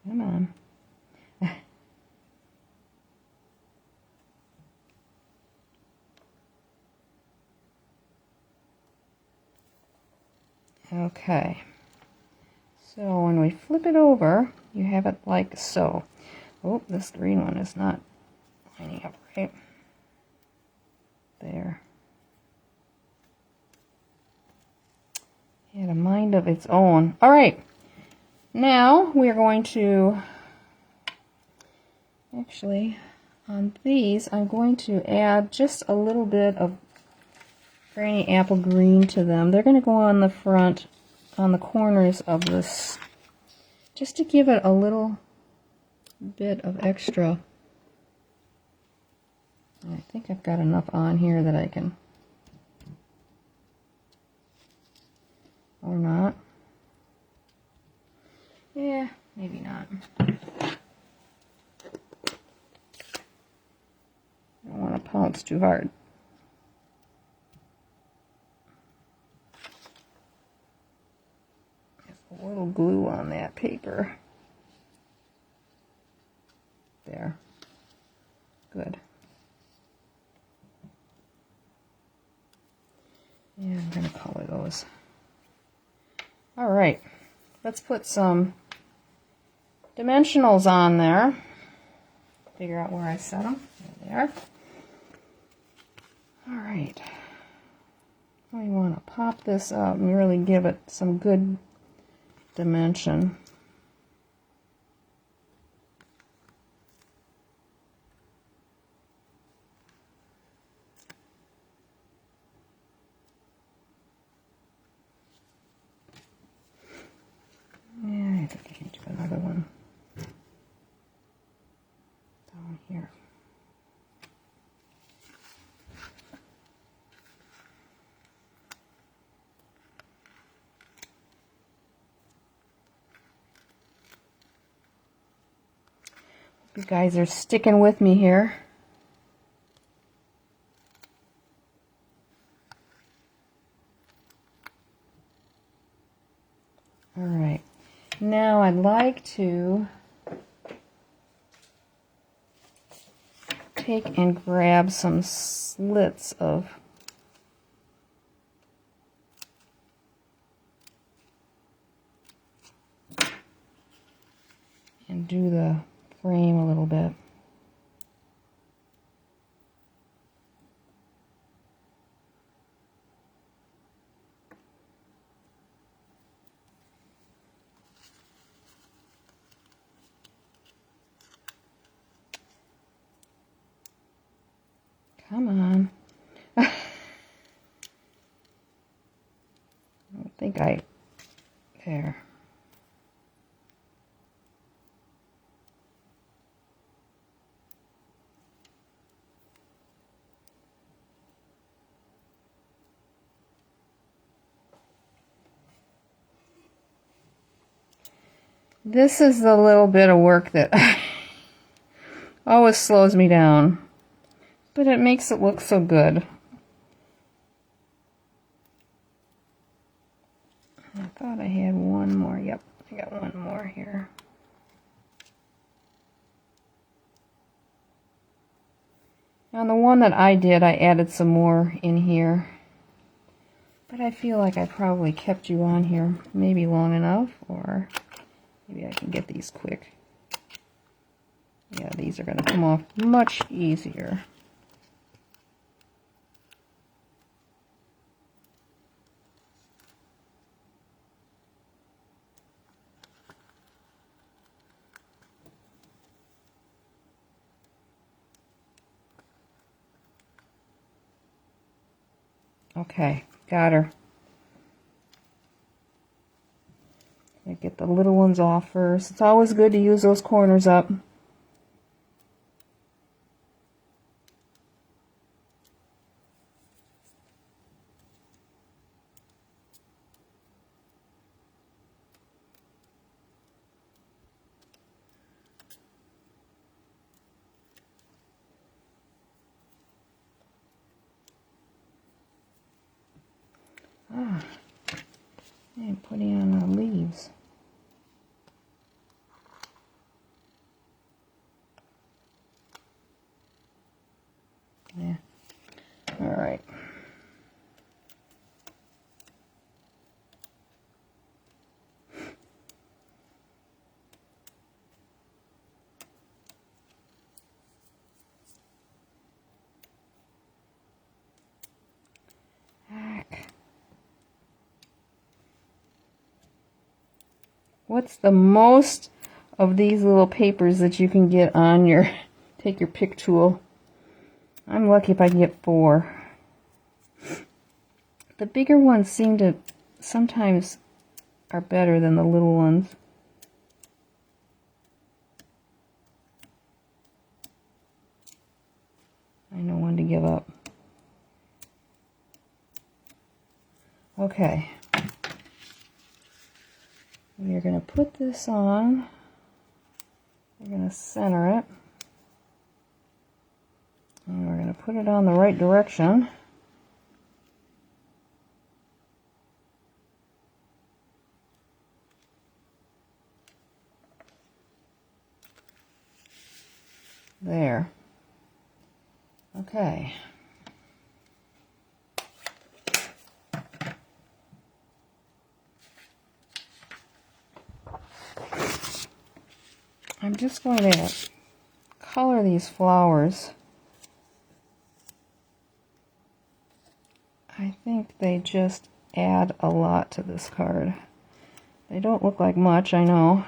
Come on. Okay. So when we flip it over, you have it like so. Oh, this green one is not lining up right. There. It had a mind of its own. All right. Now we're going to, actually, on these, I'm going to add just a little bit of Granny Apple Green to them. They're going to go on the front, on the corners of this, just to give it a little bit of extra. I think I've got enough on here that I can, or not. Yeah, maybe not. I don't want to pounce too hard. There's a little glue on that paper. There. Good. Yeah, I'm going to color those. All right. Let's put some dimensionals on there. Figure out where I set them. There they are. All right. We want to pop this up and really give it some good dimension. Yeah, I think I can do another one down here. You guys are sticking with me here. All right. Now I'd like to take and grab some slits of and do the frame a little bit. Come on. I don't think there. This is the little bit of work that always slows me down, but it makes it look so good. I thought I had one more. Yep, I got one more here. On the one that I did, I added some more in here. But I feel like I probably kept you on here maybe long enough, or maybe I can get these quick. Yeah, these are going to come off much easier. Okay, got her. I get the little ones off first. It's always good to use those corners up. And putting on the leaves. what's the most of these little papers that you can get on your, take your pick tool. I'm lucky if I can get 4. The bigger ones seem to sometimes are better than the little ones. I know when to give up. Okay. We are going to put this on. We're going to center it. And we're going to put it on the right direction. There. Okay. I'm just going to color these flowers. I think they just add a lot to this card. They don't look like much, I know.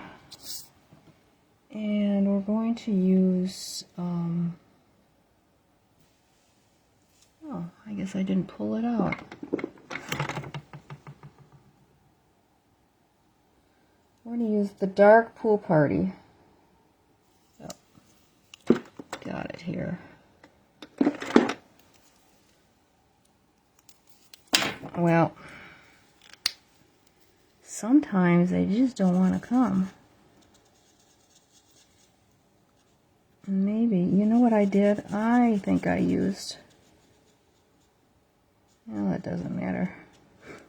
And we're going to use, oh, I guess I didn't pull it out. We're going to use the Dark Pool Party. Oh, got it here. Well, sometimes they just don't want to come. Maybe, you know what I did? I think I used, well, that doesn't matter.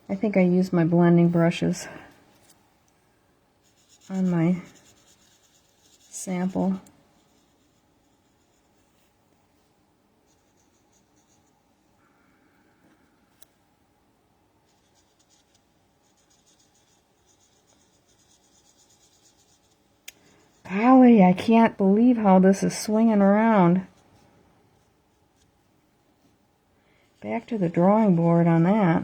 I think I used my blending brushes on my sample. Golly, I can't believe how this is swinging around. Back to the drawing board on that.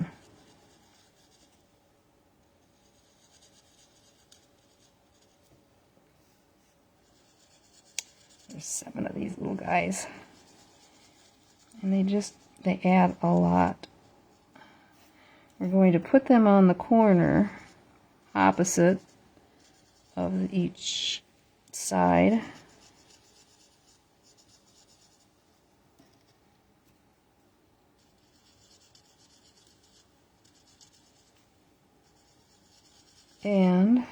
There's 7 of these little guys. And they add a lot. We're going to put them on the corner opposite of each side. And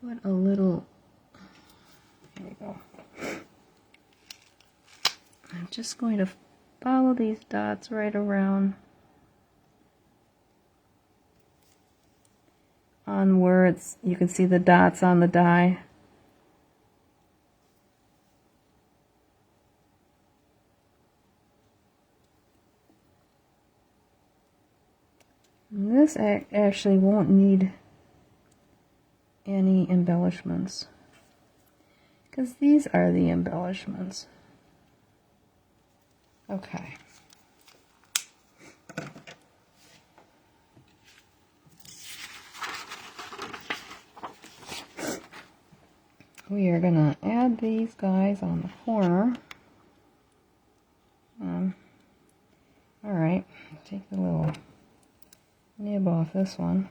put a little, here we go. I'm just going to follow these dots right around on where you can see the dots on the die. And this actually won't need any embellishments, because these are the embellishments. Okay. We are going to add these guys on the corner. Alright, take the little nib off this one.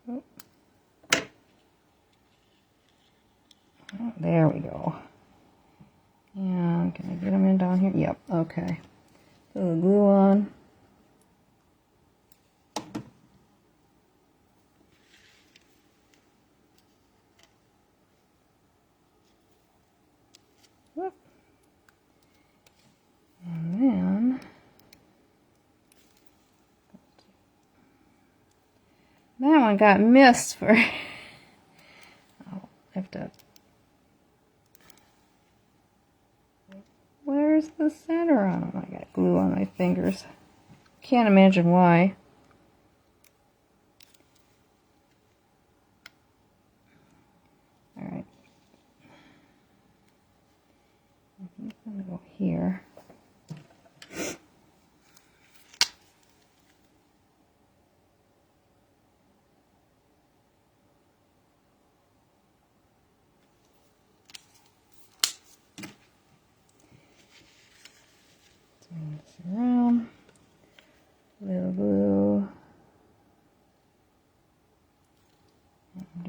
Oh. Oh, there we go. And can I get them in down here? Yep, okay. Put the glue on. Whoop. And then that one got missed for I'll have to, where's the center on them? I got glue on my fingers. Can't imagine why. Alright. I'm going to go here.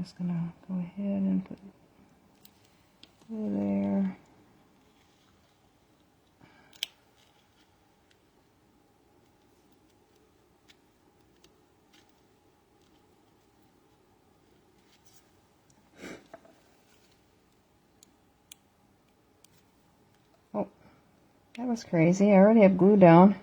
just going to go ahead and put glue there. Oh, that was crazy. I already have glue down.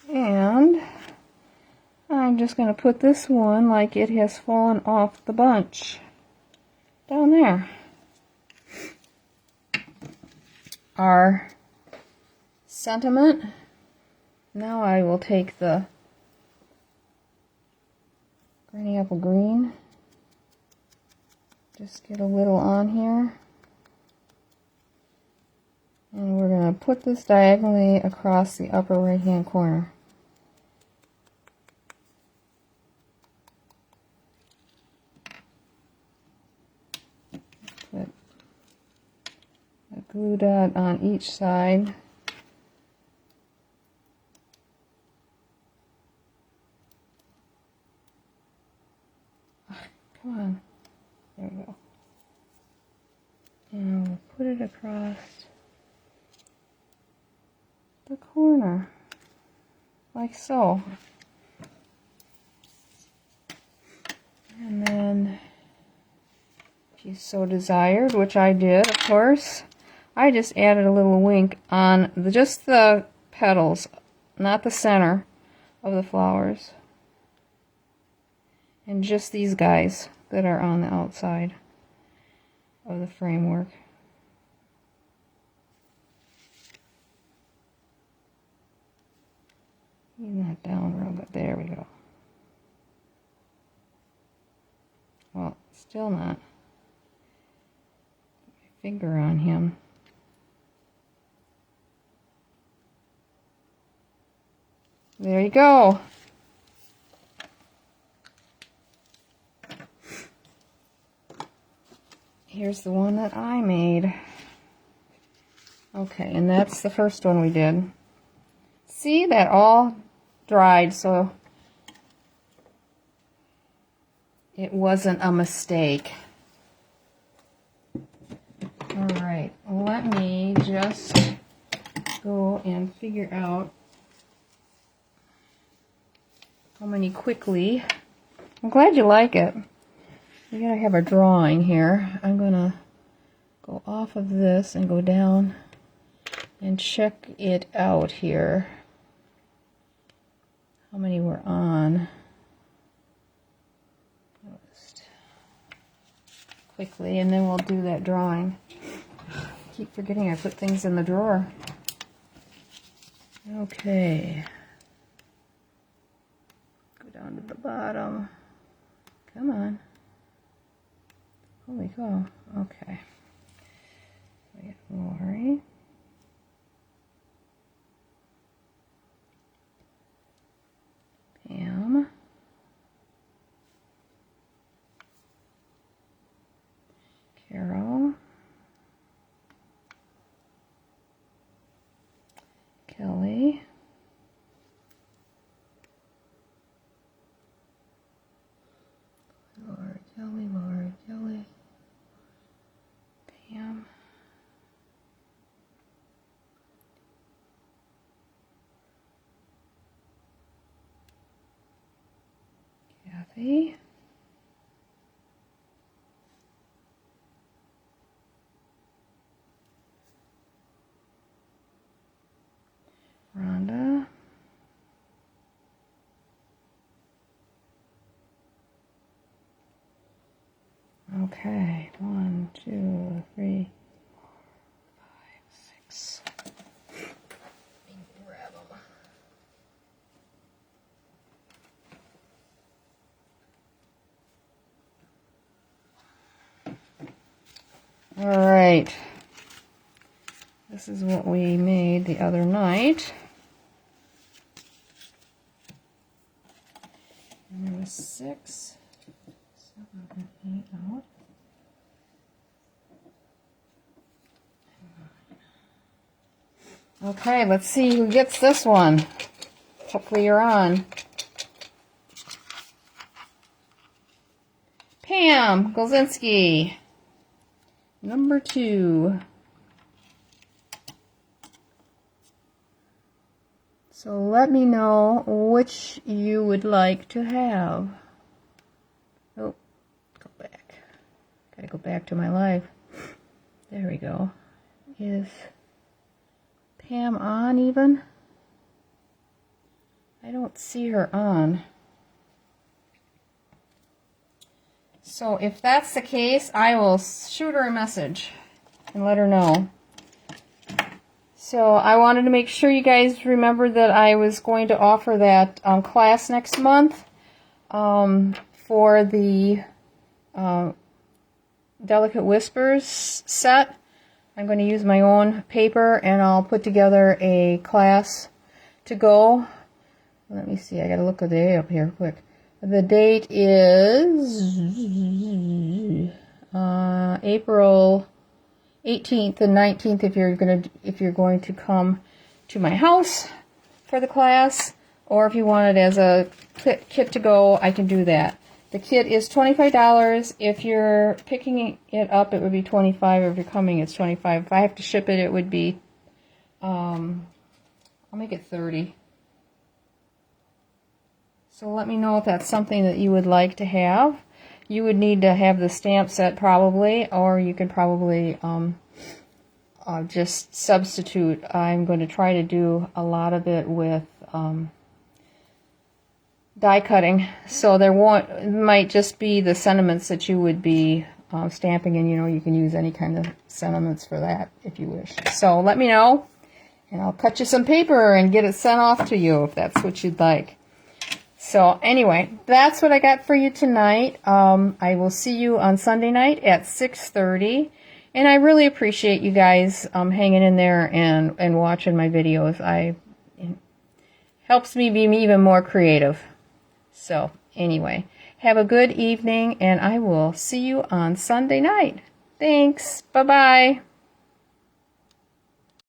And I'm just going to put this one like it has fallen off the bunch down there. Our sentiment. Now I will take the granny apple green, just get a little on here, and we're going to put this diagonally across the upper right hand corner. Put a glue dot on each side. Come on. There we go. And we'll put it across the corner, like so. And then, if you so desired, which I did, of course, I just added a little wink on just the petals, not the center of the flowers. And just these guys that are on the outside of the framework. Even that down real good. There we go. Well, still not. Put my finger on him. There you go. Here's the one that I made. Okay, and that's the first one we did. See, that all dried, so it wasn't a mistake. Alright, let me just go and figure out how many quickly. I'm glad you like it. We gotta have a drawing here. I'm gonna go off of this and go down and check it out here. How many we're on. Just quickly, and then we'll do that drawing. Keep forgetting I put things in the drawer. Okay. Go down to the bottom. Come on. Holy cow. Okay. We got Lori. Pam. Carol. Kelly. Lord, Kelly, Lord, Kelly. Pam. Kathy. Rhonda. Okay, 1, 2, 3, 4, 5, 6. Let me grab them. All right. This is what we made the other night. And there was 6, 7, and 8 out. Okay, let's see who gets this one. Hopefully you're on. Pam Golzinski, number 2. So let me know which you would like to have. Oh, go back. Gotta go back to my live. There we go. Is Pam on even? I don't see her on. So if that's the case, I will shoot her a message and let her know. So I wanted to make sure you guys remember that I was going to offer that class next month for the Delicate Whispers set. I'm going to use my own paper and I'll put together a class to go. Let me see, I got to look at the day up here quick. The date is April 18th and 19th if you're going to come to my house for the class, or if you want it as a kit to go, I can do that. The kit is $25. If you're picking it up, it would be $25. If you're coming, it's $25. If I have to ship it, it would be I'll make it $30. So let me know if that's something that you would like to have. You would need to have the stamp set probably, or you could probably just substitute. I'm going to try to do a lot of it with die cutting, so it might just be the sentiments that you would be stamping, and you can use any kind of sentiments for that if you wish. So let me know, and I'll cut you some paper and get it sent off to you if that's what you'd like. So anyway, that's what I got for you tonight. I will see you on Sunday night at 6:30. And I really appreciate you guys hanging in there and watching my videos. It helps me be even more creative. So anyway, have a good evening, and I will see you on Sunday night. Thanks. Bye-bye.